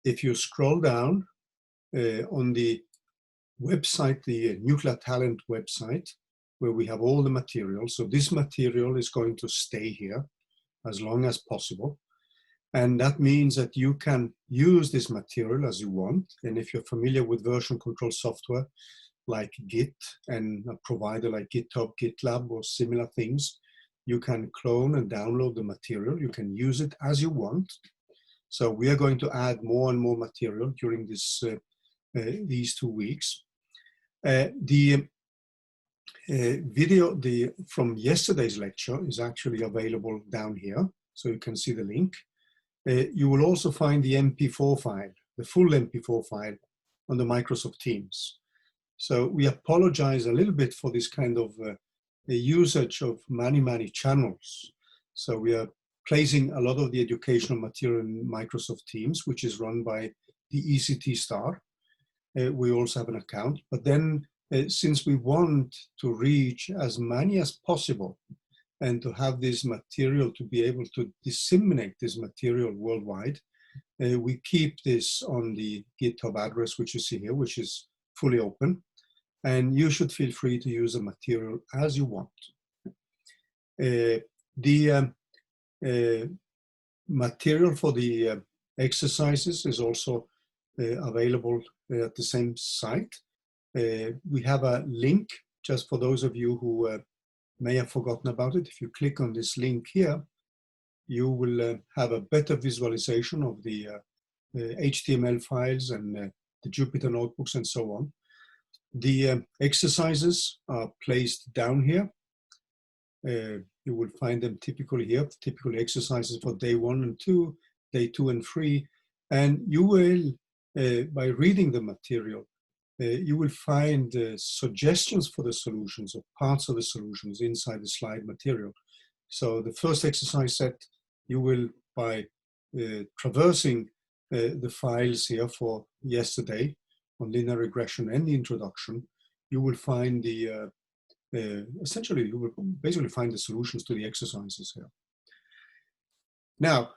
if you scroll down on the website, the Nuclear Talent website, where we have all the material. So this material is going to stay here as long as possible. And that means that you can use this material as you want. And if you're familiar with version control software like Git and a provider like GitHub, GitLab, or similar things, you can clone and download the material. You can use it as you want. So we are going to add more and more material during this, these 2 weeks. The video from yesterday's lecture is actually available down here, so you can see the link. You will also find the MP4 file, the full MP4 file, on the Microsoft Teams. So we apologize a little bit for this kind of usage of many channels. So we are placing a lot of the educational material in Microsoft Teams, which is run by the ECT Star. We also have an account, but then since we want to reach as many as possible and to have this material to be able to disseminate this material worldwide, we keep this on the GitHub address, which you see here, which is fully open. And you should feel free to use the material as you want. The material for the exercises is also available at the same site. We have a link, just for those of you who may have forgotten about it. If you click on this link here, you will have a better visualization of the HTML files and the Jupyter notebooks and so on. The exercises are placed down here. You will find them typically here, typically exercises for day 1 and 2, day 2 and 3. And you will, by reading the material, you will find suggestions for the solutions or parts of the solutions inside the slide material. So the first exercise set, you will, by traversing the files here for yesterday on linear regression and the introduction, you will find the, essentially, you will basically find the solutions to the exercises here. Now,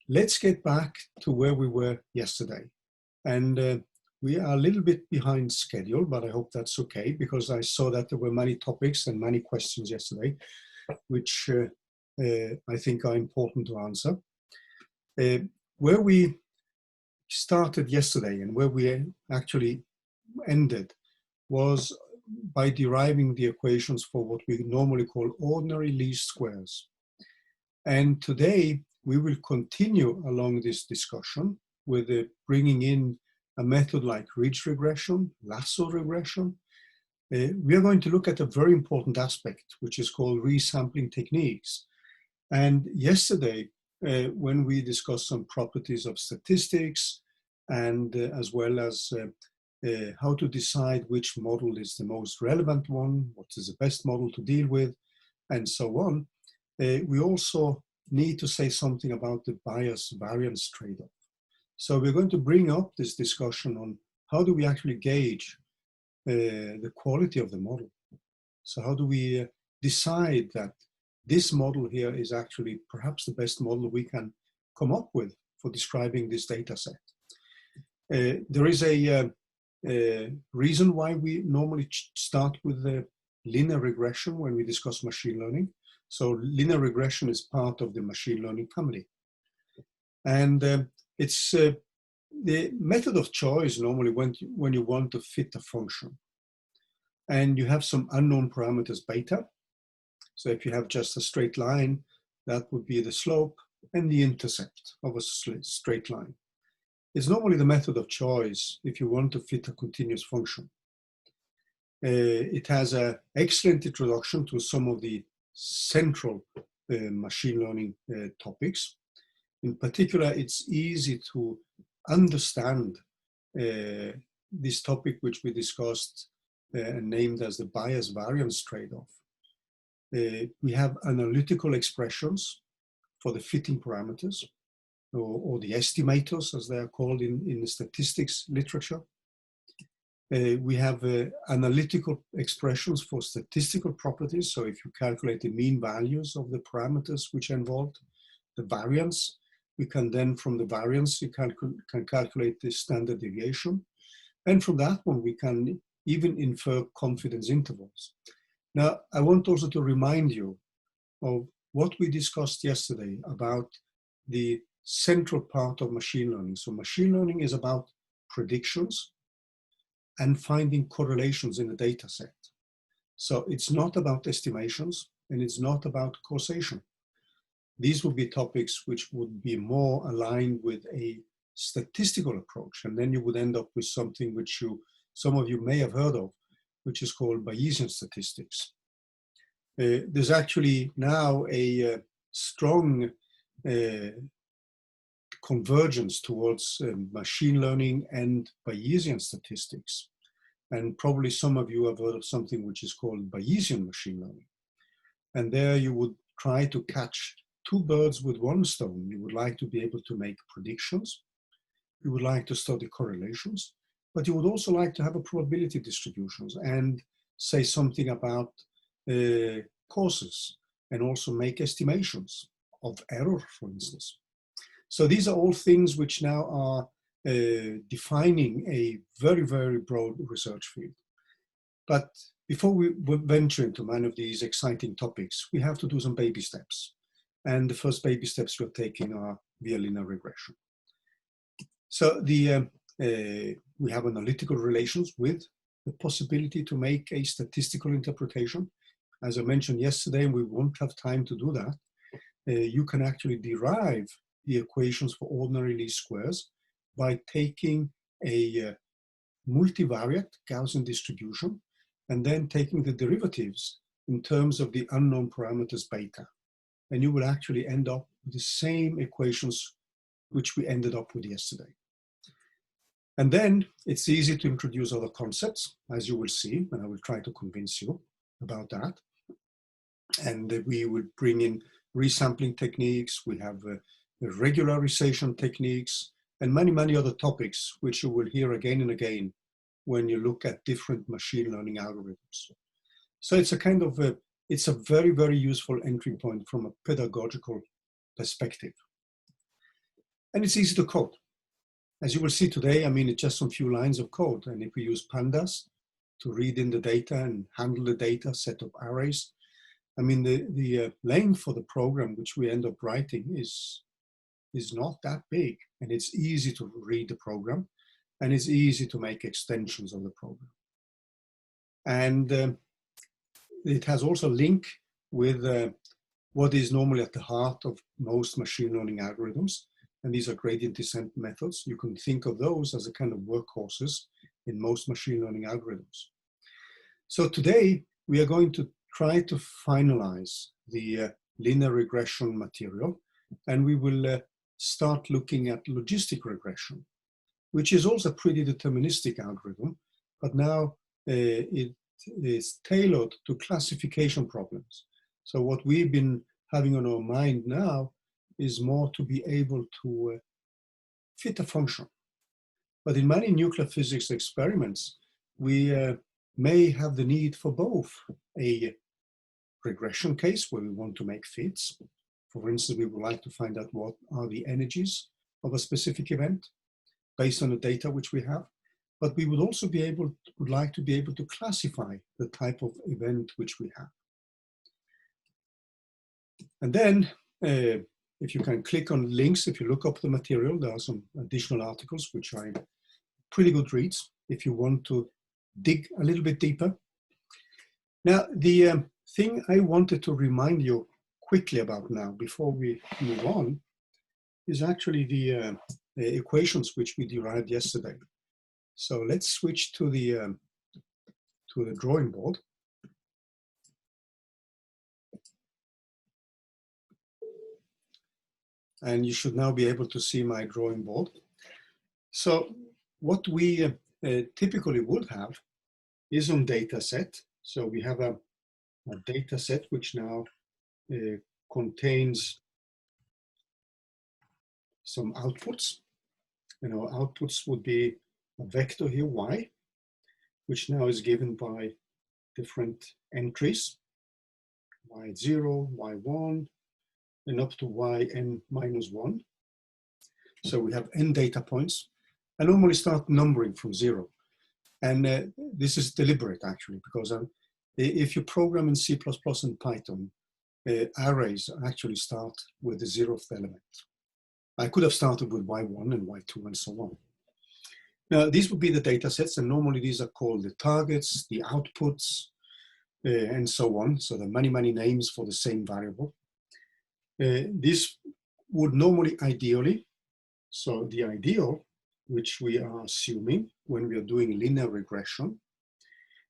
let's get back to where we were yesterday. And we are a little bit behind schedule, but I hope that's okay, because I saw that there were many topics and many questions yesterday, which I think are important to answer. Where we started yesterday and where we actually ended was by deriving the equations for what we normally call ordinary least squares. And today we will continue along this discussion with bringing in a method like ridge regression, lasso regression. We are going to look at a very important aspect, which is called resampling techniques. And yesterday, when we discussed some properties of statistics and as well as how to decide which model is the most relevant one, what is the best model to deal with, and so on, we also need to say something about the bias variance trade-off. So we're going to bring up this discussion on how do we actually gauge the quality of the model. So how do we decide that this model here is actually perhaps the best model we can come up with for describing this data set. There is a reason why we normally start with the linear regression when we discuss machine learning. So linear regression is part of the machine learning family. And it's the method of choice normally when you want to fit a function. And you have some unknown parameters beta. So if you have just a straight line, that would be the slope and the intercept of a straight line. It's normally the method of choice if you want to fit a continuous function. It has an excellent introduction to some of the central machine learning topics. In particular, it's easy to understand this topic which we discussed and named as the bias variance trade-off. We have analytical expressions for the fitting parameters, or the estimators as they are called in the statistics literature. We have analytical expressions for statistical properties. So if you calculate the mean values of the parameters which are involved, the variance, We can then, from the variance, you can calculate the standard deviation. And from that one, we can even infer confidence intervals. Now, I want also to remind you of what we discussed yesterday about the central part of machine learning. So machine learning is about predictions and finding correlations in the data set. So it's not about estimations and it's not about causation. These would be topics which would be more aligned with a statistical approach, and then you would end up with something which some of you may have heard of, which is called Bayesian statistics. There's actually now a strong convergence towards machine learning and Bayesian statistics. And probably some of you have heard of something which is called Bayesian machine learning. And there you would try to catch two birds with one stone. You would like to be able to make predictions. You would like to study correlations, but you would also like to have a probability distributions and say something about causes and also make estimations of error, for instance. So these are all things which now are defining a very, very broad research field. But before we venture into many of these exciting topics, we have to do some baby steps. And the first baby steps we're taking are via linear regression. So we have analytical relations with the possibility to make a statistical interpretation. As I mentioned yesterday, and we won't have time to do that, you can actually derive the equations for ordinary least squares by taking a multivariate Gaussian distribution and then taking the derivatives in terms of the unknown parameters beta. And you will actually end up with the same equations which we ended up with yesterday. And then it's easy to introduce other concepts, as you will see, and I will try to convince you about that. And we will bring in resampling techniques, we have regularization techniques, and many, many other topics which you will hear again and again when you look at different machine learning algorithms. So it's a kind of it's a very, very useful entry point from a pedagogical perspective. And it's easy to code. As you will see today, I mean, it's just some few lines of code. And if we use pandas to read in the data and handle the data set of arrays, I mean, the length for the program which we end up writing is not that big. And it's easy to read the program. And it's easy to make extensions of the program. And it has also a link with what is normally at the heart of most machine learning algorithms. And these are gradient descent methods. You can think of those as a kind of workhorses in most machine learning algorithms. So today we are going to try to finalize the linear regression material, and we will start looking at logistic regression, which is also a pretty deterministic algorithm, but now it is tailored to classification problems. So what we've been having on our mind now is more to be able to fit a function. But in many nuclear physics experiments, we may have the need for both a regression case where we want to make fits. For instance, we would like to find out what are the energies of a specific event based on the data which we have. But we would also would like to be able to classify the type of event which we have. And then if you can click on links, if you look up the material, there are some additional articles which are pretty good reads if you want to dig a little bit deeper. Now, the thing I wanted to remind you quickly about now before we move on is actually the equations which we derived yesterday. So let's switch to the drawing board. And you should now be able to see my drawing board. So what we typically would have is on data set. So we have a data set which now contains some outputs. And our outputs would be a vector here, y, which now is given by different entries, y0, y1, and up to yn minus 1. So we have n data points. I normally start numbering from 0. And this is deliberate, actually, because if you program in C++ and Python, arrays actually start with the 0th element. I could have started with y1 and y2 and so on. Now, these would be the data sets, and normally these are called the targets, the outputs, and so on. So there are many, many names for the same variable. This would normally ideally, so the ideal, which we are assuming when we are doing linear regression,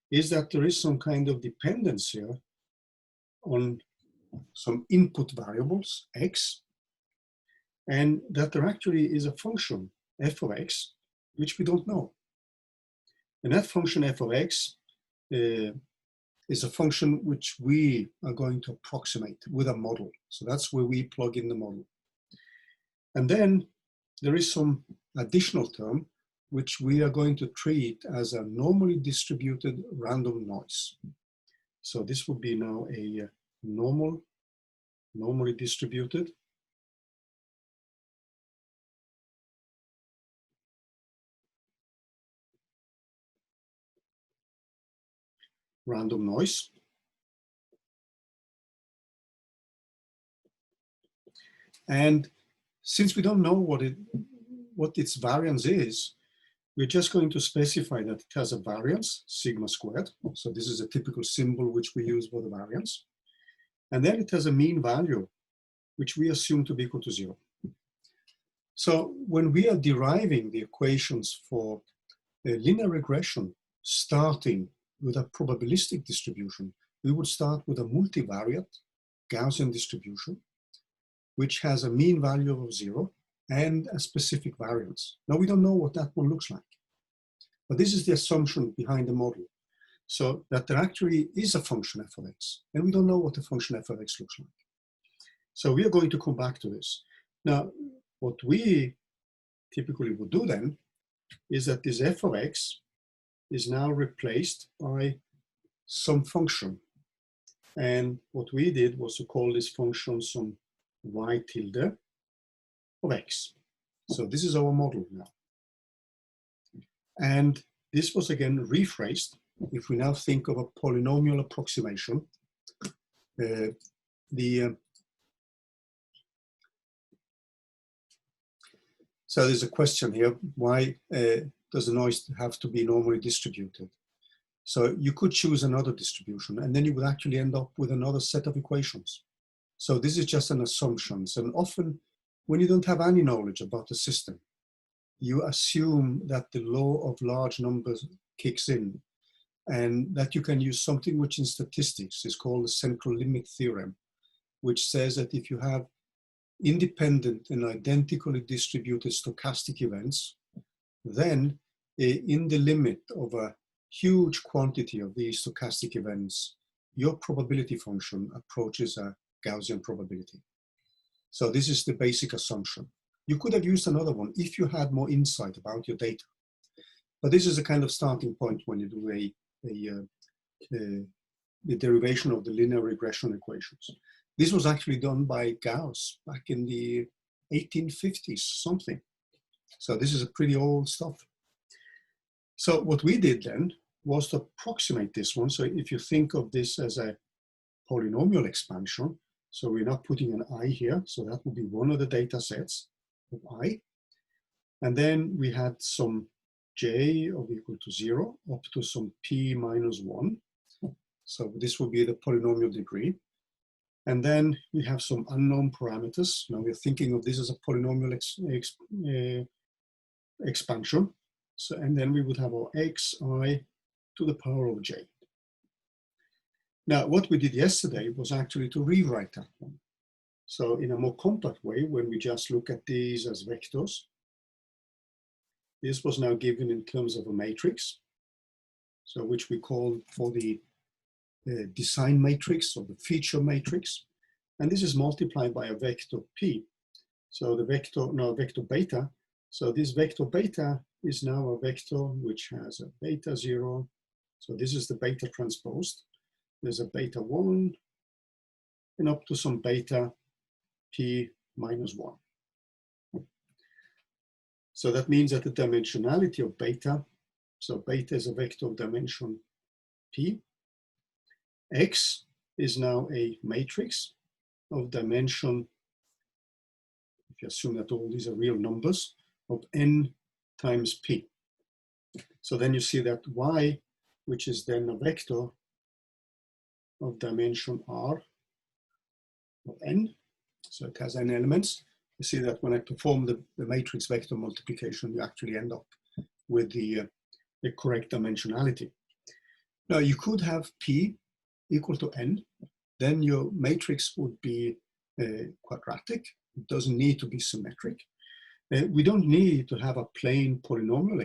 is that there is some kind of dependence here on some input variables, x, and that there actually is a function, f of x, which we don't know. And that function f of x is a function which we are going to approximate with a model. So that's where we plug in the model. And then there is some additional term which we are going to treat as a normally distributed random noise. So this would be now a normally distributed random noise. And since we don't know what its variance is, we're just going to specify that it has a variance, sigma squared. So this is a typical symbol which we use for the variance. And then it has a mean value, which we assume to be equal to 0. So when we are deriving the equations for a linear regression, starting with a probabilistic distribution, we would start with a multivariate Gaussian distribution, which has a mean value of 0 and a specific variance. Now, we don't know what that one looks like, but this is the assumption behind the model. So that there actually is a function f of x, and we don't know what the function f of x looks like. So we are going to come back to this. Now, what we typically would do then is that this f of x is now replaced by some function. And what we did was to call this function some y tilde of x. So this is our model now. And this was again rephrased. If we now think of a polynomial approximation, so there's a question here, why does the noise have to be normally distributed? So you could choose another distribution, and then you would actually end up with another set of equations. So this is just an assumption. And often, when you don't have any knowledge about the system, you assume that the law of large numbers kicks in, and that you can use something which in statistics is called the central limit theorem, which says that if you have independent and identically distributed stochastic events, then in the limit of a huge quantity of these stochastic events, your probability function approaches a Gaussian probability. So this is the basic assumption. You could have used another one if you had more insight about your data. But this is a kind of starting point when you do the derivation of the linear regression equations. This was actually done by Gauss back in the 1850s, something. So this is a pretty old stuff. So what we did then was to approximate this one. So if you think of this as a polynomial expansion, so we're not putting an I here, so that would be one of the data sets of I. And then we had some j of equal to 0 up to some p minus 1. So this will be the polynomial degree. And then we have some unknown parameters. Now we're thinking of this as a polynomial expansion. So, and then we would have our xi to the power of j. Now, what we did yesterday was actually to rewrite that one. So in a more compact way, when we just look at these as vectors, this was now given in terms of a matrix, so which we call for the design matrix or the feature matrix. And this is multiplied by a vector p. So the vector, no, vector beta. So this vector beta is now a vector which has a beta 0. So this is the beta transposed. There's a beta 1 and up to some beta p minus 1. So that means that the dimensionality of beta, so beta is a vector of dimension p, x is now a matrix of dimension, if you assume that all these are real numbers, of n times p. So then you see that y, which is then a vector of dimension r of n, so it has n elements. You see that when I perform the matrix vector multiplication, you actually end up with the correct dimensionality. Now you could have p equal to n, then your matrix would be quadratic. It doesn't need to be symmetric. We don't need to have a plain polynomial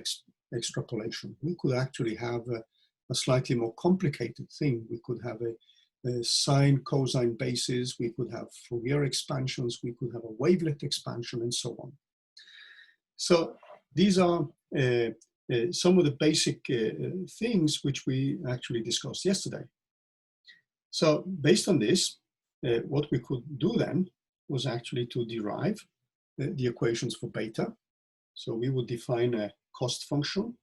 extrapolation. We could actually have a slightly more complicated thing. We could have a sine, cosine basis. We could have Fourier expansions. We could have a wavelet expansion, and so on. So these are some of the basic things which we actually discussed yesterday. So based on this, what we could do then was actually to derive the equations for beta. So we would define a cost function.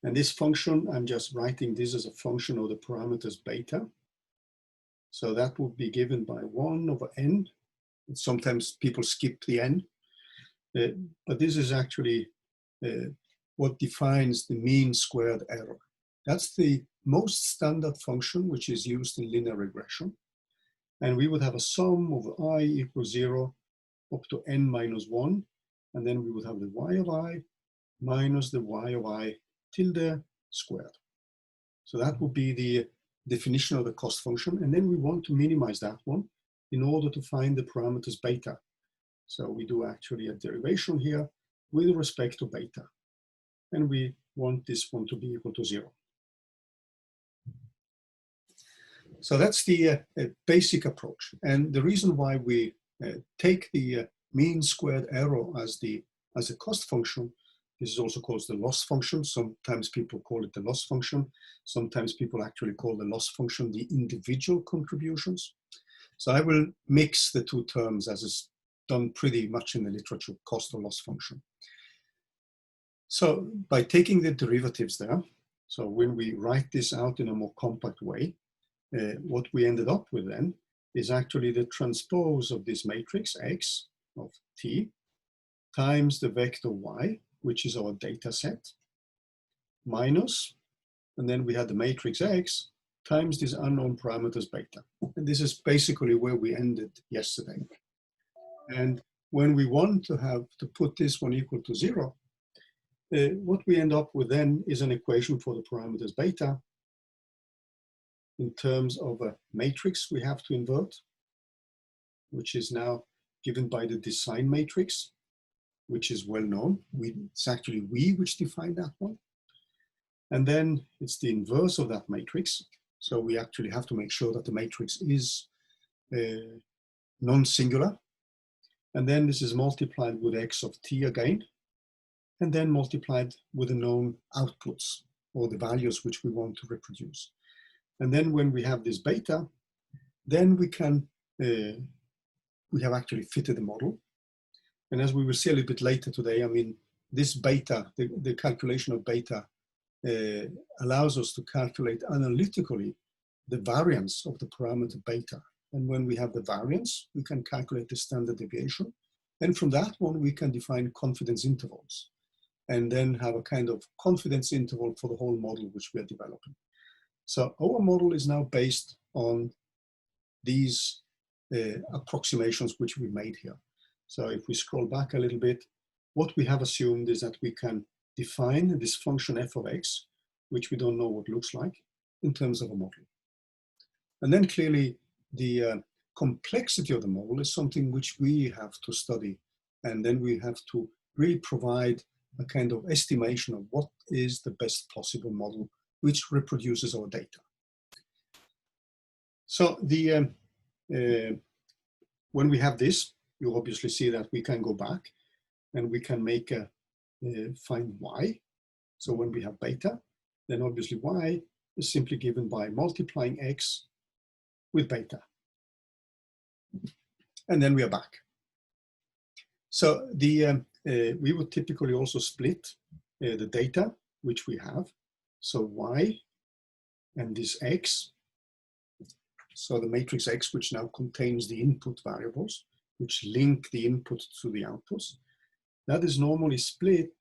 And this function, I'm just writing this as a function of the parameters beta. So that would be given by 1 over n. Sometimes people skip the n, but this is actually what defines the mean squared error. That's the most standard function which is used in linear regression. And we would have a sum of I equals 0 up to n minus 1. And then we would have the y of I minus the y of I tilde squared. So that would be the definition of the cost function. And then we want to minimize that one in order to find the parameters beta. So we do actually a derivation here with respect to beta. And we want this one to be equal to 0. So that's the basic approach. And the reason why we take the mean squared error as a cost function, this is also called the loss function. Sometimes people call it the loss function. Sometimes people actually call the loss function the individual contributions. So I will mix the two terms as is done pretty much in the literature, cost or loss function. So by taking the derivatives there, so when we write this out in a more compact way, what we ended up with then is actually the transpose of this matrix X of T times the vector Y, which is our data set, minus, and then we had the matrix X times these unknown parameters beta. And this is basically where we ended yesterday. And when we want to put this one equal to 0, what we end up with then is an equation for the parameters beta in terms of a matrix we have to invert, which is now given by the design matrix, which is well known. It's actually we which define that one. And then it's the inverse of that matrix. So we actually have to make sure that the matrix is non-singular. And then this is multiplied with x of t again, and then multiplied with the known outputs or the values which we want to reproduce. And then when we have this beta, then we can, we have actually fitted the model. And as we will see a little bit later today, I mean, this beta, the calculation of beta allows us to calculate analytically the variance of the parameter beta. And when we have the variance, we can calculate the standard deviation. And from that one, we can define confidence intervals and then have a kind of confidence interval for the whole model which we are developing. So our model is now based on these approximations which we made here. So if we scroll back a little bit, what we have assumed is that we can define this function f of x, which we don't know what it looks like, in terms of a model. And then clearly the complexity of the model is something which we have to study. And then we have to really provide a kind of estimation of what is the best possible model which reproduces our data. So when we have this, you obviously see that we can go back and we can make find y. So when we have beta, then obviously y is simply given by multiplying x with beta. and then we are back. So we would typically also split the data which we have. So Y and this X. So the matrix X, which now contains the input variables, which link the input to the outputs. That is normally split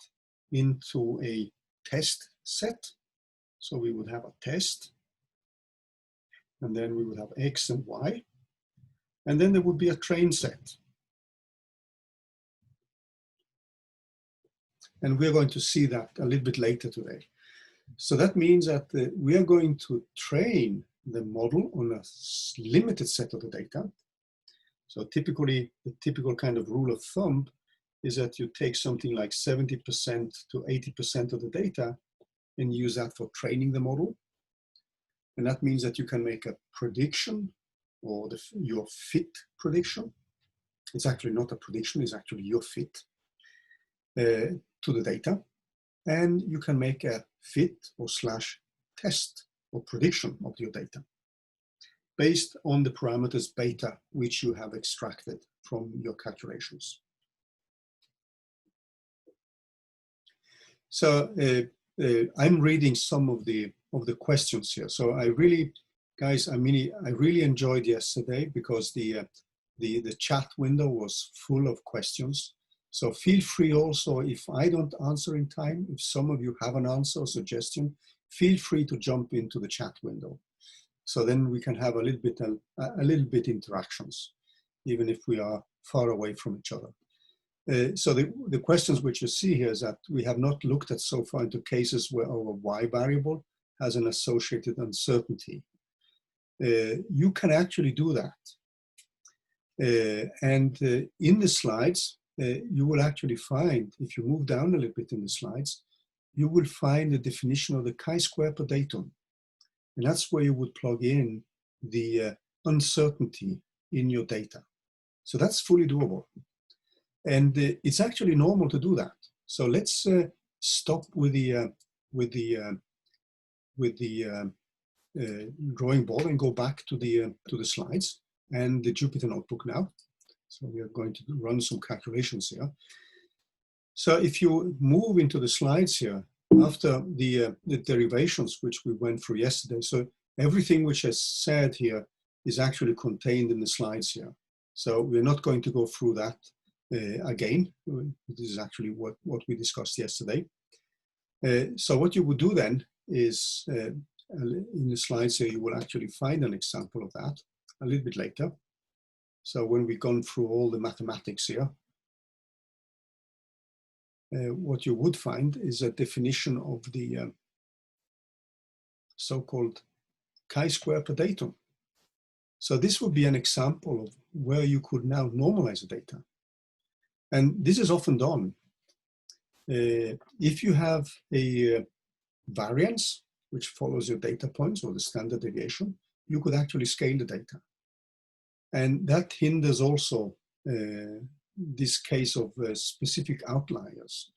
into a test set. So we would have a test, and then we would have X and Y. And then there would be a train set. And we're going to see that a little bit later today. So that means that we are going to train the model on a limited set of the data. So typically, the typical kind of rule of thumb is that you take something like 70% to 80% of the data and use that for training the model. And that means that you can make a prediction or your fit prediction. It's actually not a prediction, it's actually your fit to the data. And you can make a fit or slash test or prediction of your data based on the parameters beta which you have extracted from your calculations. So I'm reading some of the questions here. So I really, guys, I really enjoyed yesterday because the chat window was full of questions. So feel free also, if I don't answer in time, if some of you have an answer or suggestion, feel free to jump into the chat window. So then we can have a little bit interactions, even if we are far away from each other. So the questions which you see here is that we have not looked at so far into cases where our Y variable has an associated uncertainty. You can actually do that. In the slides, you will actually find, if you move down a little bit in the slides, you will find the definition of the chi-square per datum. And that's where you would plug in the uncertainty in your data. So that's fully doable. And it's actually normal to do that. So let's stop with the drawing board and go back to the slides and the Jupyter notebook now. So we are going to run some calculations here. So if you move into the slides here, after the derivations which we went through yesterday, so everything which is said here is actually contained in the slides here. So we're not going to go through that again. This is actually what we discussed yesterday. So what you would do then is, in the slides here, you will actually find an example of that a little bit later. So when we've gone through all the mathematics here, what you would find is a definition of the so-called chi-square per datum. So this would be an example of where you could now normalize the data. And this is often done. If you have a variance which follows your data points or the standard deviation, you could actually scale the data. And that hinders also this case of specific outliers,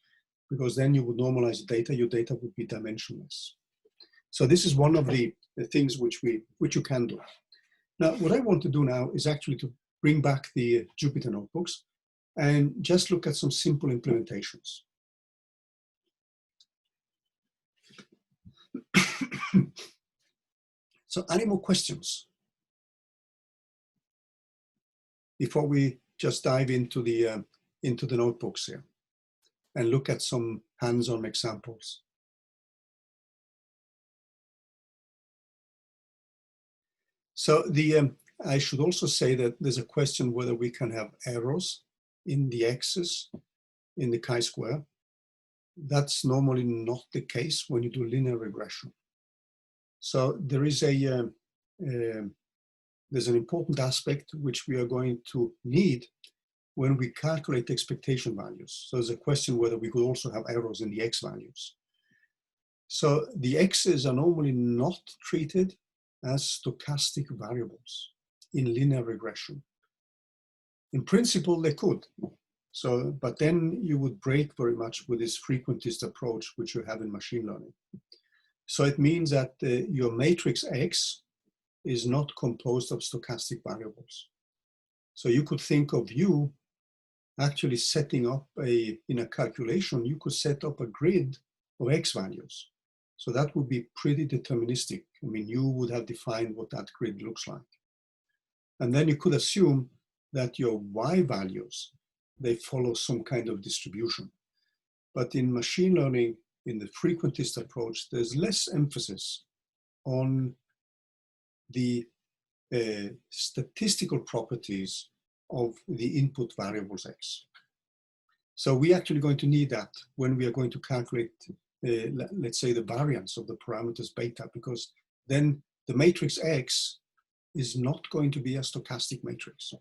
because then you would normalize the data, your data would be dimensionless. So this is one of the things which you can do. Now, what I want to do now is actually to bring back the Jupyter notebooks and just look at some simple implementations. So any more questions before we just dive into the notebooks here and look at some hands-on examples? So I should also say that there's a question whether we can have errors in the x's in the chi-square. That's normally not the case when you do linear regression. So there is there's an important aspect which we are going to need when we calculate expectation values. So there's a question whether we could also have errors in the x values. So the x's are normally not treated as stochastic variables in linear regression. In principle, they could. So, but then you would break very much with this frequentist approach which you have in machine learning. So it means that your matrix X is not composed of stochastic variables. So you could think of you actually setting up in a calculation, you could set up a grid of X values. So that would be pretty deterministic. I mean, you would have defined what that grid looks like. And then you could assume that your Y values, they follow some kind of distribution. But in machine learning, in the frequentist approach, there's less emphasis on the statistical properties of the input variables X. So we're actually going to need that when we are going to calculate, let's say, the variance of the parameters beta, because then the matrix X is not going to be a stochastic matrix. So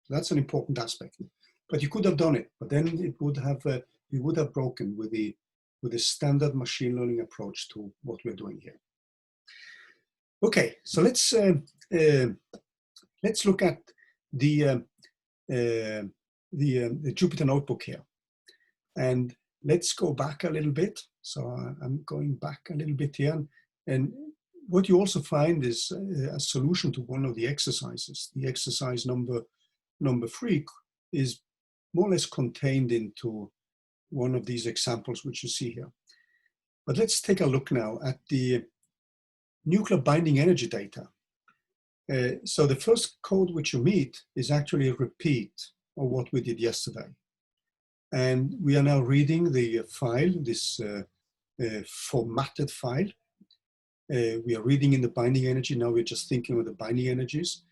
that's an important aspect. But you could have done it, but then it would have you would have broken with the standard machine learning approach to what we're doing here. Okay, so let's look at the Jupyter Notebook here, and let's go back a little bit. So I'm going back a little bit here, and what you also find is a solution to one of the exercises. The exercise number 3 is more or less contained into one of these examples which you see here. But let's take a look now at the nuclear binding energy data. So the first code which you meet is actually a repeat of what we did yesterday. And we are now reading the file, this formatted file. We are reading in the binding energy. Now we're just thinking of the binding energies.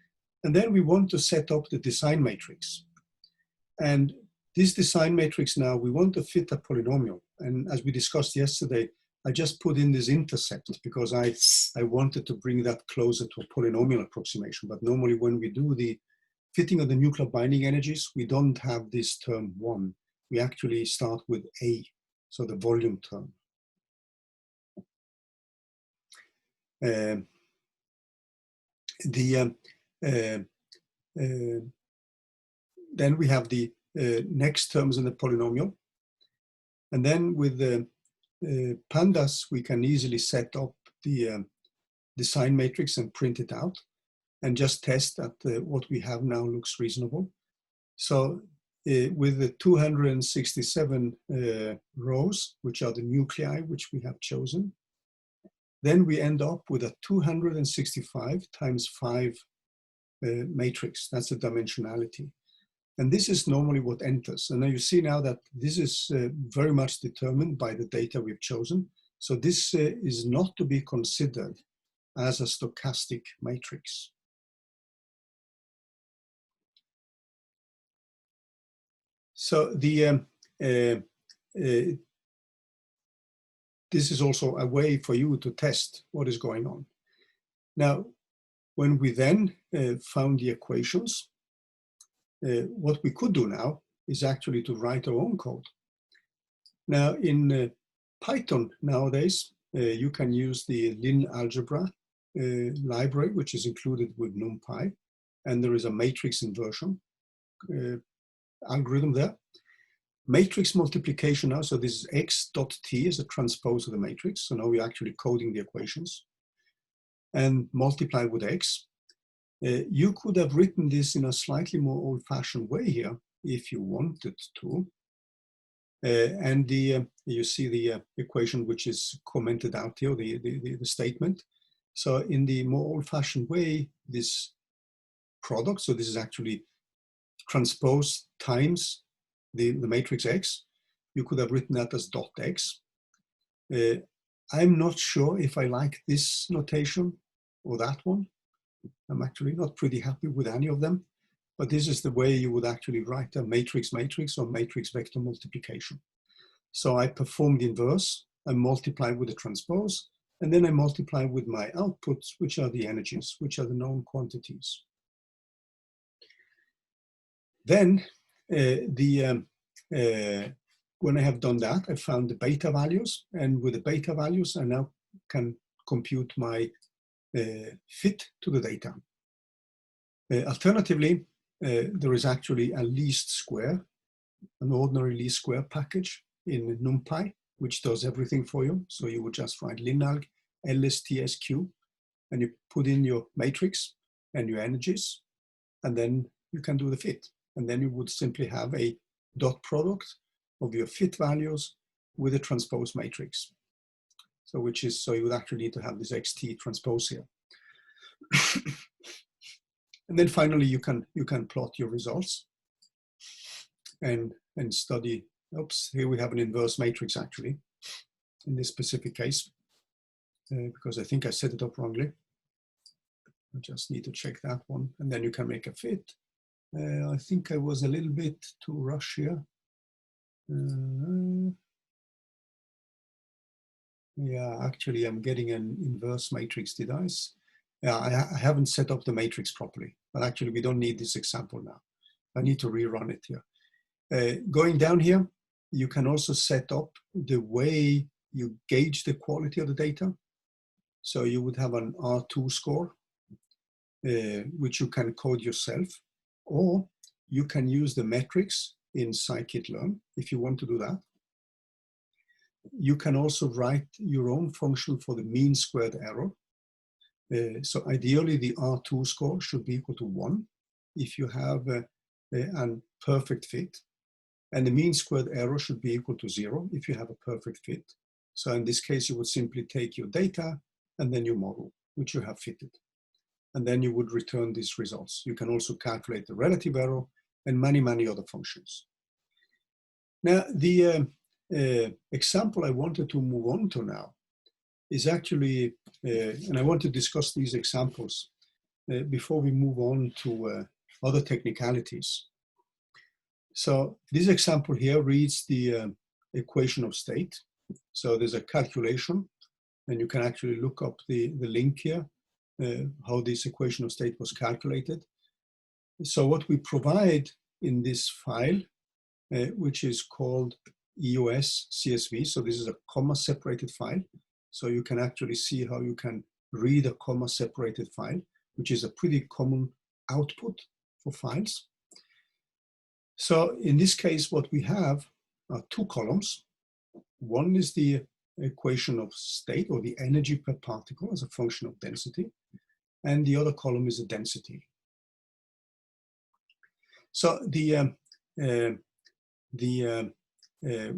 And then we want to set up the design matrix. And this design matrix now, we want to fit a polynomial. And as we discussed yesterday, I just put in this intercept because I wanted to bring that closer to a polynomial approximation. But normally when we do the fitting of the nuclear binding energies, we don't have this term 1. We actually start with A, so the volume term. Then we have the next terms in the polynomial. And then with the pandas, we can easily set up the design matrix and print it out and just test that what we have now looks reasonable. So with the 267 rows, which are the nuclei which we have chosen, then we end up with a 265 times 5 matrix. That's the dimensionality. And this is normally what enters. And now you see now that this is very much determined by the data we've chosen. So this is not to be considered as a stochastic matrix. So the this is also a way for you to test what is going on. Now, when we then found the equations, what we could do now is actually to write our own code. Now in Python nowadays, you can use the LinAlgebra library, which is included with NumPy, and there is a matrix inversion algorithm there. Matrix multiplication now, so this is x dot t is a transpose of the matrix, so now we're actually coding the equations, and multiply with x. You could have written this in a slightly more old-fashioned way here if you wanted to. And you see the equation which is commented out here, the statement. So in the more old-fashioned way, this product, so this is actually transpose times the matrix X, you could have written that as dot X. I'm not sure if I like this notation or that one. I'm actually not pretty happy with any of them, but this is the way you would actually write a matrix or matrix vector multiplication. So I perform the inverse, I multiply with the transpose, and then I multiply with my outputs, which are the energies, which are the known quantities. Then when I have done that, I found the beta values, and with the beta values, I now can compute my fit to the data. Alternatively, there is actually a least square, an ordinary least square package in NumPy, which does everything for you. So you would just write linalg lstsq, and you put in your matrix and your energies, and then you can do the fit. And then you would simply have a dot product of your fit values with a transpose matrix. So you would actually need to have this XT transpose here. And then finally, you can plot your results and study. Oops, here we have an inverse matrix actually in this specific case, because I think I set it up wrongly. I just need to check that one, and then you can make a fit. I think I was a little bit too rush here. Yeah, actually I'm getting an inverse matrix, did I? Yeah, I haven't set up the matrix properly, but actually we don't need this example now. I need to rerun it here. Going down here, you can also set up the way you gauge the quality of the data. So you would have an R2 score, which you can code yourself, or you can use the metrics in scikit-learn if you want to do that. You can also write your own function for the mean squared error. So ideally, the R2 score should be equal to 1 if you have a perfect fit. And the mean squared error should be equal to 0 if you have a perfect fit. So in this case, you would simply take your data and then your model, which you have fitted. And then you would return these results. You can also calculate the relative error and many, many other functions. Now, the example I wanted to move on to now is actually, and I want to discuss these examples before we move on to other technicalities. So this example here reads the equation of state. So there's a calculation, and you can actually look up the link here, how this equation of state was calculated. So what we provide in this file, which is called EOS CSV. So this is a comma separated file. So you can actually see how you can read a comma separated file, which is a pretty common output for files. So in this case, what we have are two columns. One is the equation of state, or the energy per particle as a function of density. And the other column is the density. So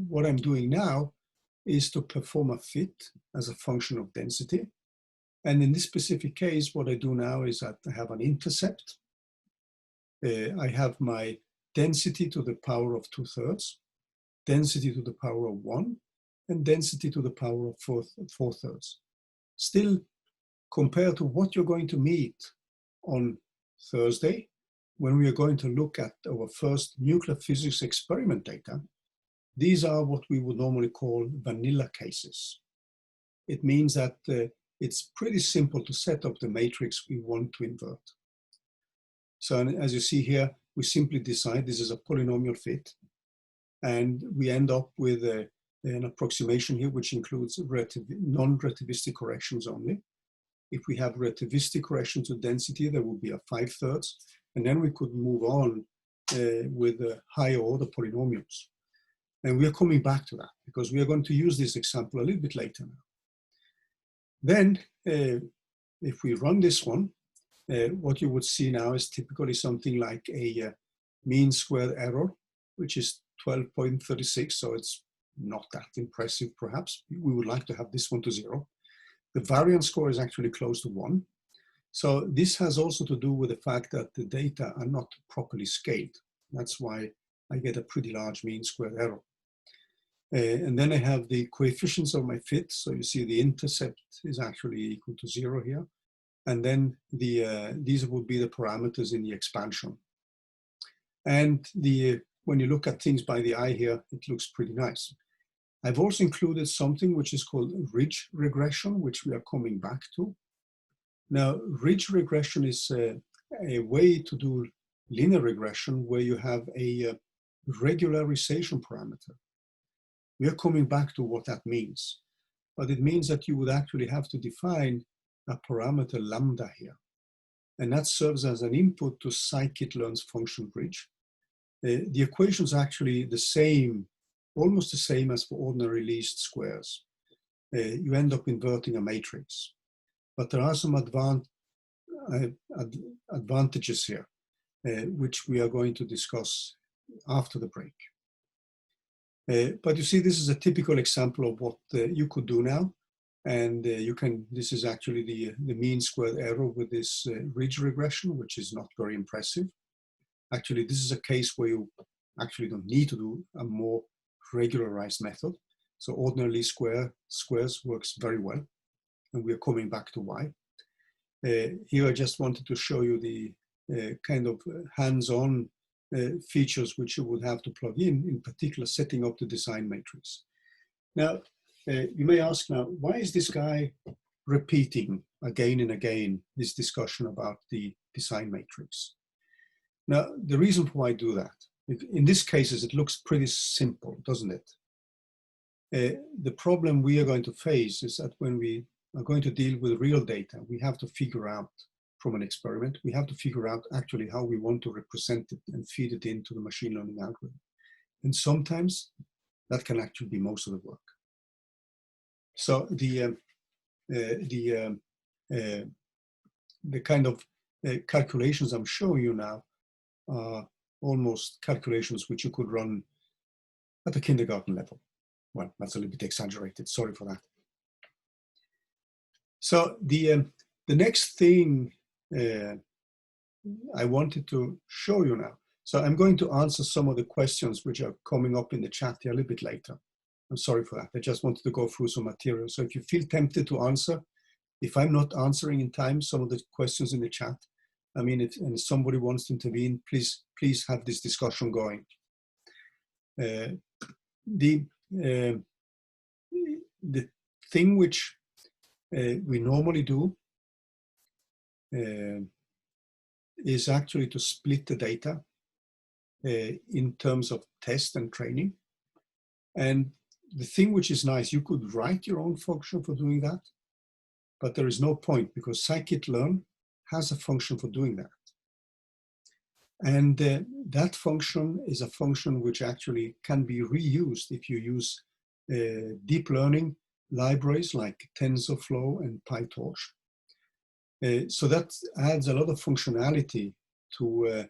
what I'm doing now is to perform a fit as a function of density. And in this specific case, what I do now is that I have an intercept. I have my density to the power of 2/3, density to the power of 1, and density to the power of 4/3. Still, compared to what you're going to meet on Thursday, when we are going to look at our first nuclear physics experiment data, these are what we would normally call vanilla cases. It means that it's pretty simple to set up the matrix we want to invert. So as you see here, we simply decide this is a polynomial fit, and we end up with an approximation here, which includes non-relativistic corrections only. If we have relativistic corrections to density, there would be a 5/3, and then we could move on with higher order polynomials. And we are coming back to that because we are going to use this example a little bit later now. Then, if we run this one, what you would see now is typically something like a mean squared error, which is 12.36, so it's not that impressive perhaps. We would like to have this one to 0. The variance score is actually close to 1. So this has also to do with the fact that the data are not properly scaled. That's why I get a pretty large mean squared error. And then I have the coefficients of my fit. So you see the intercept is actually equal to 0 here. And then these would be the parameters in the expansion. And when you look at things by the eye here, it looks pretty nice. I've also included something which is called ridge regression, which we are coming back to. Now, ridge regression is a way to do linear regression where you have a regularization parameter. We are coming back to what that means, but it means that you would actually have to define a parameter lambda here. And that serves as an input to scikit-learn's function bridge. The equation is actually the same, almost the same as for ordinary least squares. You end up inverting a matrix. But there are some advantages here. which we are going to discuss after the break. But you see, this is a typical example of what you could do now. And this is actually the mean squared error with this ridge regression, which is not very impressive. Actually, this is a case where you actually don't need to do a more regularized method. So ordinary squares works very well. And we are coming back to why. Here I just wanted to show you the kind of hands-on features which you would have to plug in particular setting up the design matrix. Now, you may ask now, why is this guy repeating again and again this discussion about the design matrix? Now, the reason why I do that, in this case, it looks pretty simple, doesn't it? The problem we are going to face is that when we are going to deal with real data, we have to figure out from an experiment, we have to figure out actually how we want to represent it and feed it into the machine learning algorithm. And sometimes that can actually be most of the work. So the kind of calculations I'm showing you now are almost calculations which you could run at the kindergarten level. Well, that's a little bit exaggerated, sorry for that. So the next thing I wanted to show you now. So I'm going to answer some of the questions which are coming up in the chat here a little bit later. I'm sorry for that. I just wanted to go through some material. So if you feel tempted to answer, if I'm not answering in time some of the questions in the chat, I mean, if somebody wants to intervene, please have this discussion going. The thing which we normally do is actually to split the data in terms of test and training. And the thing which is nice, you could write your own function for doing that, but there is no point because scikit-learn has a function for doing that. And that function is a function which actually can be reused if you use deep learning libraries like TensorFlow and PyTorch. So that adds a lot of functionality to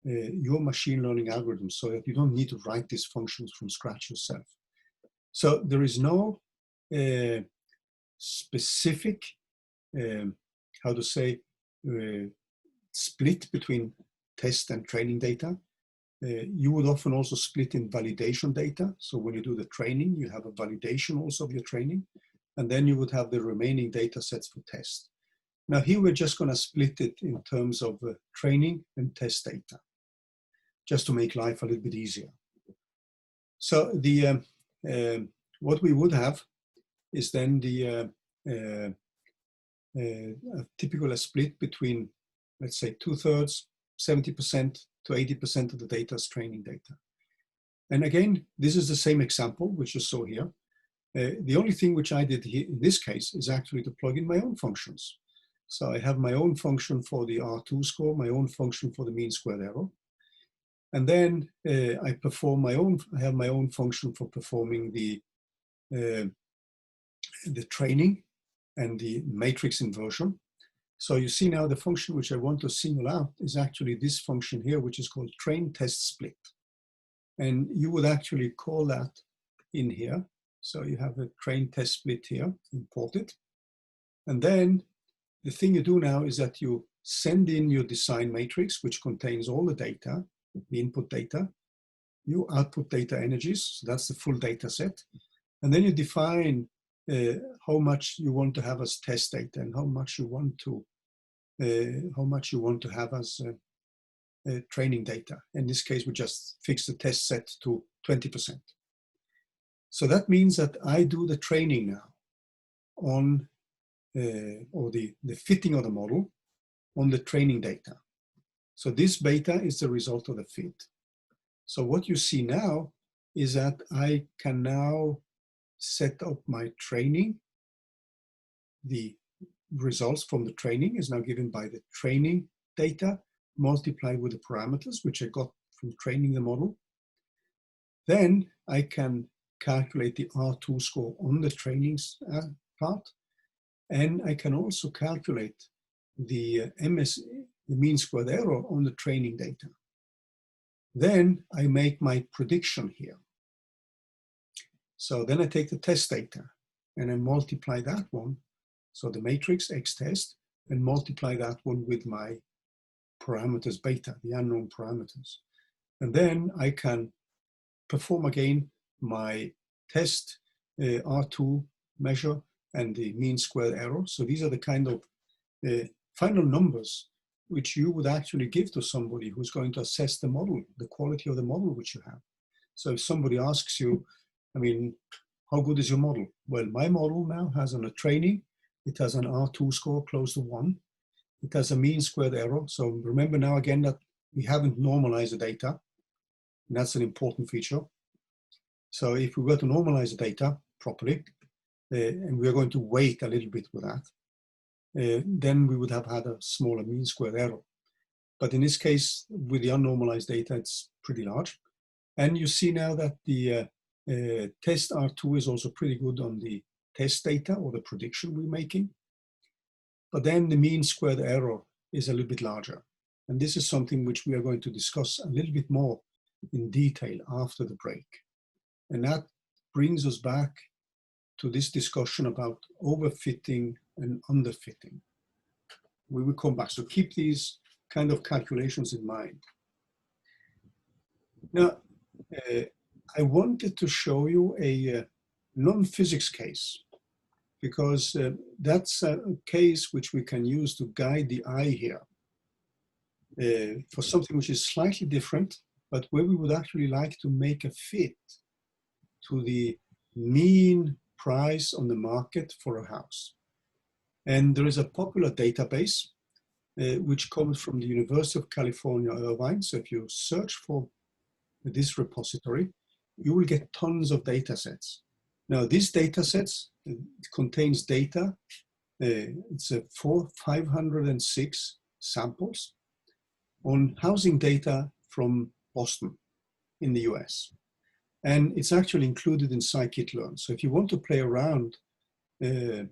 your machine learning algorithms so that you don't need to write these functions from scratch yourself. So there is no specific, how to say, split between test and training data. You would often also split in validation data. So when you do the training, you have a validation also of your training, and then you would have the remaining data sets for test. Now here we're just going to split it in terms of training and test data, just to make life a little bit easier. So the what we would have is then the a typical split between, let's say, 2/3, 70% to 80% of the data is training data. And again, this is the same example which you saw here. The only thing which I did here in this case is actually to plug in my own functions. So I have my own function for the R2 score, my own function for the mean squared error. And then I have my own function for performing the training and the matrix inversion. So you see now the function which I want to single out is actually this function here, which is called train test split. And you would actually call that in here. So you have a train test split here, imported. And then the thing you do now is that you send in your design matrix, which contains all the data, the input data, your output data energies, so that's the full data set. And then you define how much you want to have as test data and how much you want to have as training data. In this case, we just fix the test set to 20%. So that means that I do the training now on, or the fitting of the model on the training data. So this beta is the result of the fit. So what you see now is that I can now set up my training. The results from the training is now given by the training data multiplied with the parameters which I got from training the model. Then I can calculate the R2 score on the training part, and I can also calculate the the mean squared error on the training data. Then I make my prediction here. So then I take the test data and I multiply that one. So the matrix X test, and multiply that one with my parameters beta, the unknown parameters. And then I can perform again my test R2 measure and the mean squared error. So these are the kind of final numbers which you would actually give to somebody who's going to assess the model, the quality of the model which you have. So if somebody asks you, I mean, how good is your model? Well, my model now has on a training, it has an R2 score close to 1. It has a mean squared error. So remember now again that we haven't normalized the data. And that's an important feature. So if we were to normalize the data properly, and we are going to wait a little bit with that, then we would have had a smaller mean squared error. But in this case, with the unnormalized data, it's pretty large. And you see now that the test R2 is also pretty good on the test data or the prediction we're making. But then the mean squared error is a little bit larger. And this is something which we are going to discuss a little bit more in detail after the break. And that brings us back to this discussion about overfitting and underfitting. We will come back. So keep these kind of calculations in mind. Now, I wanted to show you a non-physics case, because that's a case which we can use to guide the eye here for something which is slightly different, but where we would actually like to make a fit to the mean price on the market for a house. And there is a popular database which comes from the University of California, Irvine. So if you search for this repository, you will get tons of data sets. Now, these data sets contains data. It's 506 samples on housing data from Boston in the US. And it's actually included in scikit-learn. So if you want to play around with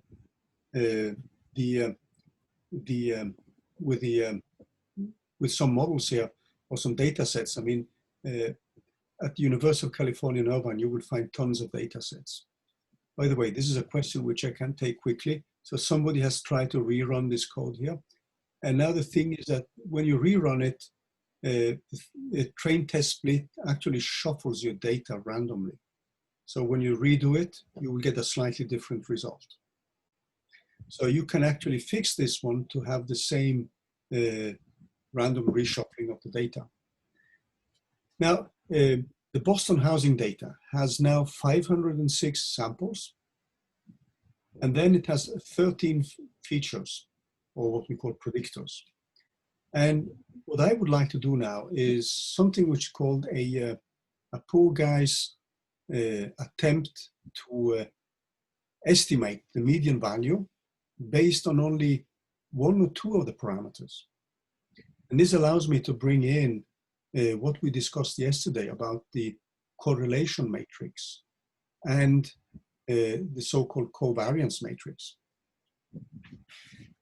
some models here or some data sets, I mean, at the University of California in Irvine, you will find tons of data sets. By the way, this is a question which I can take quickly. So somebody has tried to rerun this code here. And now the thing is that when you rerun it, the train test split actually shuffles your data randomly. So when you redo it, you will get a slightly different result. So you can actually fix this one to have the same random reshuffling of the data. Now, the Boston housing data has now 506 samples, and then it has 13 features, or what we call predictors. And what I would like to do now is something which is called a poor guy's attempt to estimate the median value based on only one or two of the parameters. And this allows me to bring in what we discussed yesterday about the correlation matrix and the so-called covariance matrix.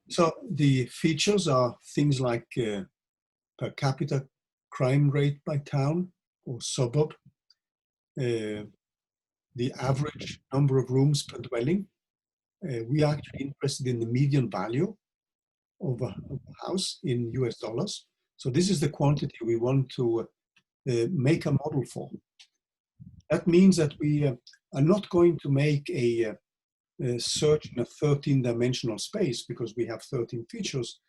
So the features are things like per capita crime rate by town or suburb, the average number of rooms per dwelling. We are actually interested in the median value of a house in US dollars. So this is the quantity we want to make a model for. That means that we are not going to make a search in a 13-dimensional space because we have 13 features,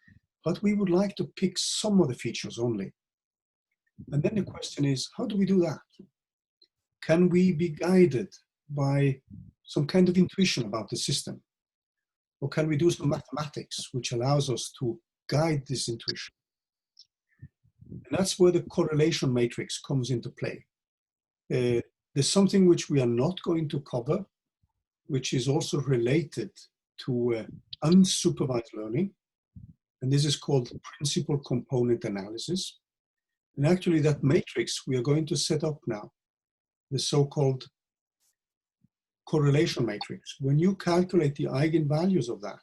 but we would like to pick some of the features only. And then the question is, how do we do that? Can we be guided by some kind of intuition about the system? Or can we do some mathematics which allows us to guide this intuition? And that's where the correlation matrix comes into play. There's something which we are not going to cover, which is also related to unsupervised learning. And this is called principal component analysis. And actually that matrix we are going to set up now, the so-called correlation matrix. When you calculate the eigenvalues of that,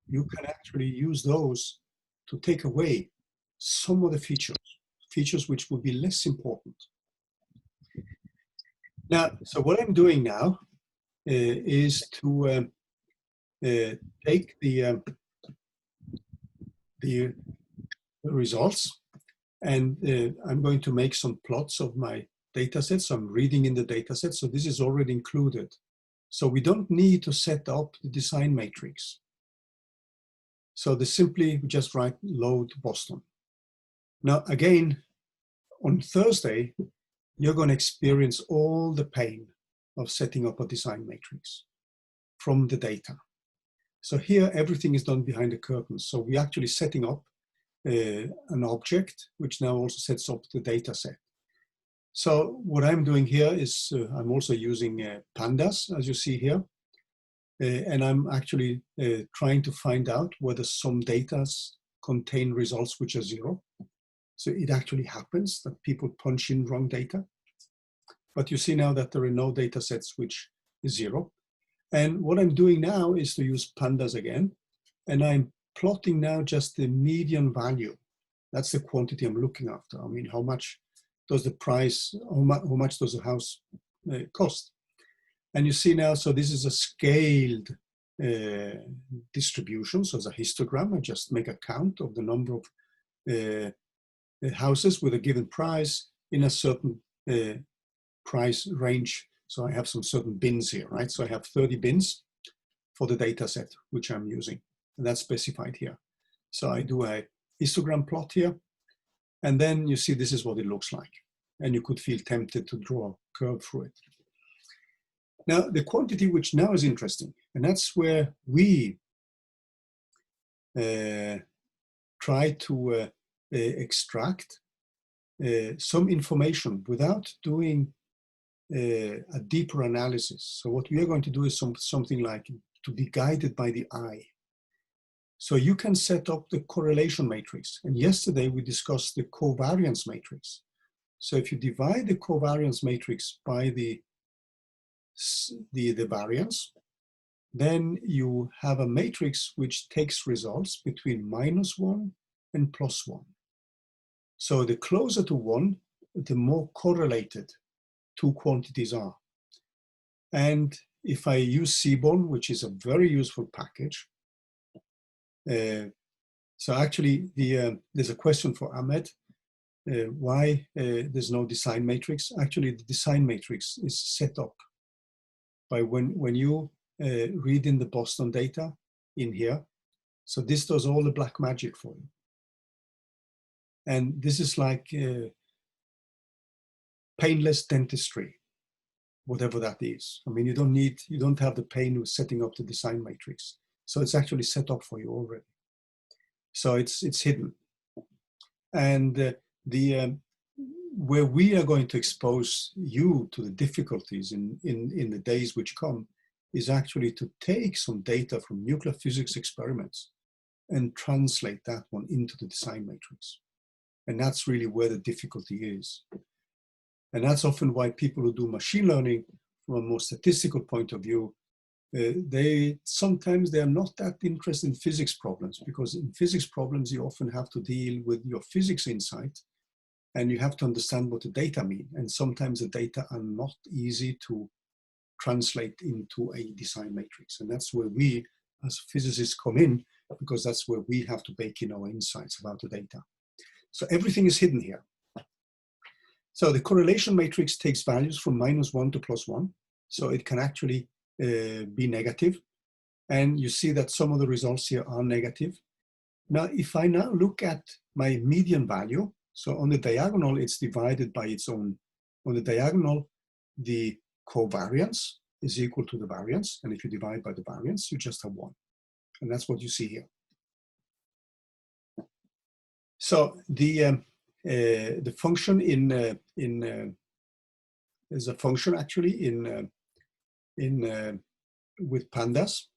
you can actually use those to take away some of the features which would be less important. Now, so what I'm doing now is to take the results, and I'm going to make some plots of my data set. So I'm reading in the data set. So this is already included. So we don't need to set up the design matrix. So they simply just write load Boston. Now, again, on Thursday, you're going to experience all the pain of setting up a design matrix from the data. So here, everything is done behind the curtains. So we're actually setting up an object, which now also sets up the data set. So what I'm doing here is I'm also using pandas, as you see here. And I'm actually trying to find out whether some data contain results which are 0. So it actually happens that people punch in wrong data. But you see now that there are no data sets which is 0. And what I'm doing now is to use pandas again. And I'm plotting now just the median value. That's the quantity I'm looking after. I mean, how much does the price, how much does the house cost? And you see now, so this is a scaled distribution. So it's a histogram. I just make a count of the number of houses with a given price in a certain price range. So I have some certain bins here, right? So I have 30 bins for the data set, which I'm using. And that's specified here. So I do a histogram plot here. And then you see this is what it looks like. And you could feel tempted to draw a curve through it. Now, the quantity which now is interesting, and that's where we try to extract some information without doing a deeper analysis. So what we are going to do is something like to be guided by the eye. So you can set up the correlation matrix. And yesterday we discussed the covariance matrix. So if you divide the covariance matrix by the variance, then you have a matrix which takes results between -1 and +1. So the closer to 1, the more correlated two quantities are. And if I use Seaborn, which is a very useful package, so actually there's a question for Ahmed, why there's no design matrix. Actually, the design matrix is set up by when you read in the Boston data in here. So this does all the black magic for you. And this is like painless dentistry, whatever that is. I mean, you don't have the pain of setting up the design matrix. So it's actually set up for you already. So it's hidden. And where we are going to expose you to the difficulties in the days which come is actually to take some data from nuclear physics experiments and translate that one into the design matrix. And that's really where the difficulty is. And that's often why people who do machine learning from a more statistical point of view, sometimes they are not that interested in physics problems, because in physics problems, you often have to deal with your physics insight and you have to understand what the data mean. And sometimes the data are not easy to translate into a design matrix. And that's where we as physicists come in, because that's where we have to bake in our insights about the data. So everything is hidden here. So the correlation matrix takes values from -1 to +1. So it can actually be negative. And you see that some of the results here are negative. Now, if I now look at my median value, so on the diagonal, it's divided by its own. On the diagonal, the covariance is equal to the variance. And if you divide by the variance, you just have 1. And that's what you see here. So the function is a function actually with pandas,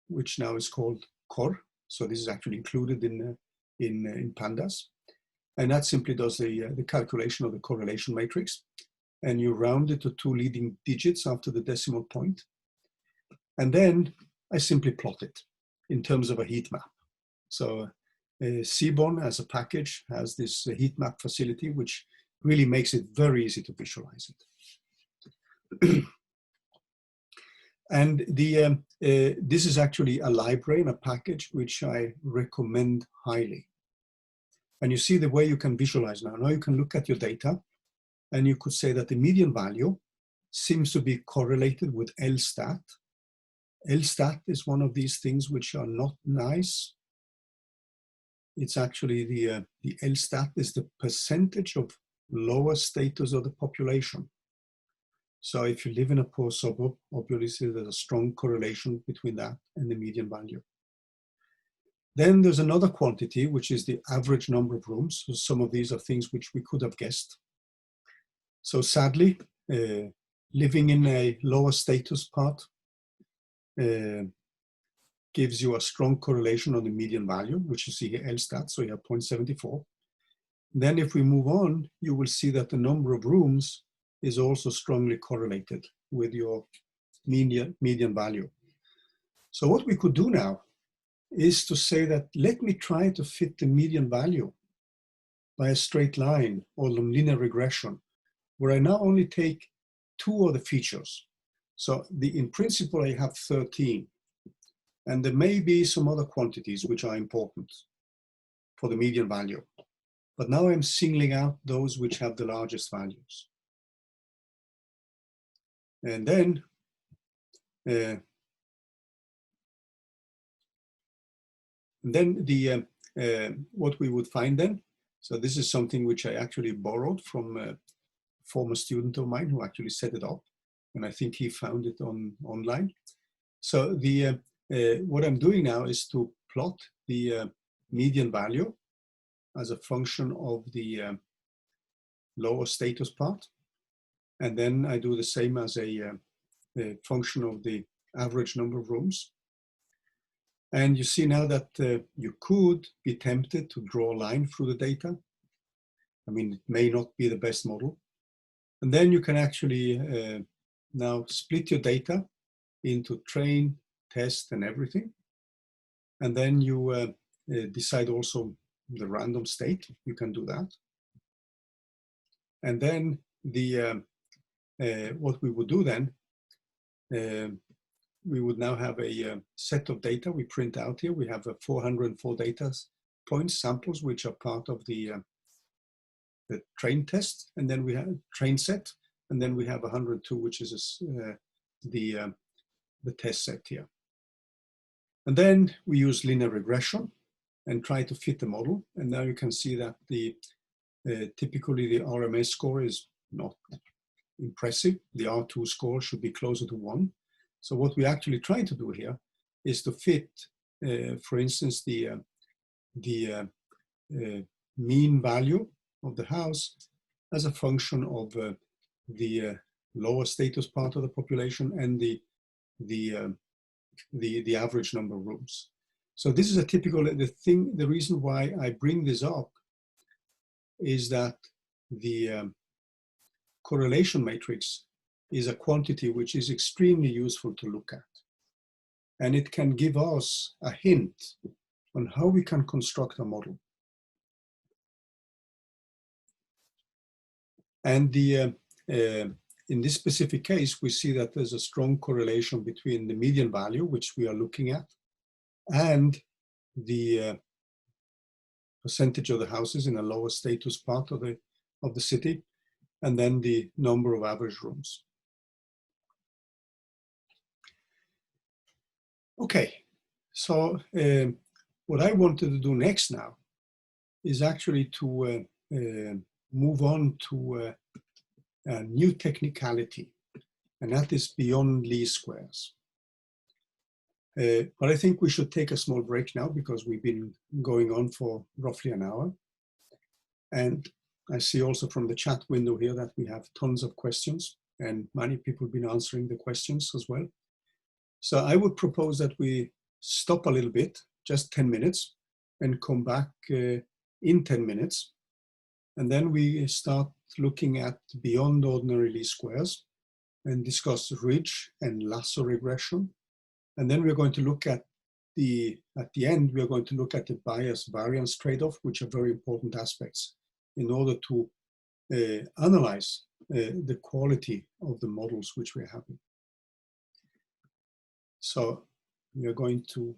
which now is called cor. So this is actually included in pandas, and that simply does the calculation of the correlation matrix, and you round it to 2 leading digits after the decimal point, and then I simply plot it in terms of a heat map. So Seaborn as a package has this heat map facility, which really makes it very easy to visualize it. And this is actually a library and a package which I recommend highly. And you see the way you can visualize now. Now you can look at your data and you could say that the median value seems to be correlated with LSTAT. LSTAT is one of these things which are not nice. It's actually the LSTAT is the percentage of lower status of the population. So if you live in a poor suburb, obviously there's a strong correlation between that and the median value. Then there's another quantity, which is the average number of rooms. So some of these are things which we could have guessed. So sadly, living in a lower status part gives you a strong correlation on the median value, which you see here, LSTAT, so you have 0.74. Then if we move on, you will see that the number of rooms is also strongly correlated with your median value. So what we could do now is to say that let me try to fit the median value by a straight line or linear regression, where I now only take two of the features. So in principle, I have 13. And there may be some other quantities which are important for the median value. But now I'm singling out those which have the largest values. And then what we would find then, so this is something which I actually borrowed from a former student of mine who actually set it up, and I think he found it online. So what I'm doing now is to plot the median value as a function of the lower status part, and then I do the same as a function of the average number of rooms. And you see now that you could be tempted to draw a line through the data. I mean, it may not be the best model. And then you can actually now split your data into train, test, and everything. And then you decide also the random state. You can do that. And then what we would do then, we would now have a set of data we print out here. We have 404 data points, samples, which are part of the train test, and then we have train set, and then we have 102, which is the test set here. And then we use linear regression and try to fit the model. And now you can see that typically the RMS score is not impressive. The R2 score should be closer to 1. So what we actually try to do here is to fit, for instance, the mean value of the house as a function of the lower status part of the population and the average number of rooms. So this is a typical, the reason why I bring this up is that the correlation matrix is a quantity which is extremely useful to look at. And it can give us a hint on how we can construct a model. And in this specific case, we see that there's a strong correlation between the median value, which we are looking at, and the percentage of the houses in a lower status part of the city, and then the number of average rooms. Okay, so what I wanted to do next now is actually to move on to a new technicality, and that is beyond least squares. But I think we should take a small break now because we've been going on for roughly an hour. And I see also from the chat window here that we have tons of questions, and many people have been answering the questions as well. So I would propose that we stop a little bit, just 10 minutes, and come back in 10 minutes. And then we start looking at beyond ordinary least squares and discuss ridge and lasso regression. And then we're going to look at at the end, we are going to look at the bias variance trade-off, which are very important aspects in order to analyze the quality of the models which we're having. So we are going to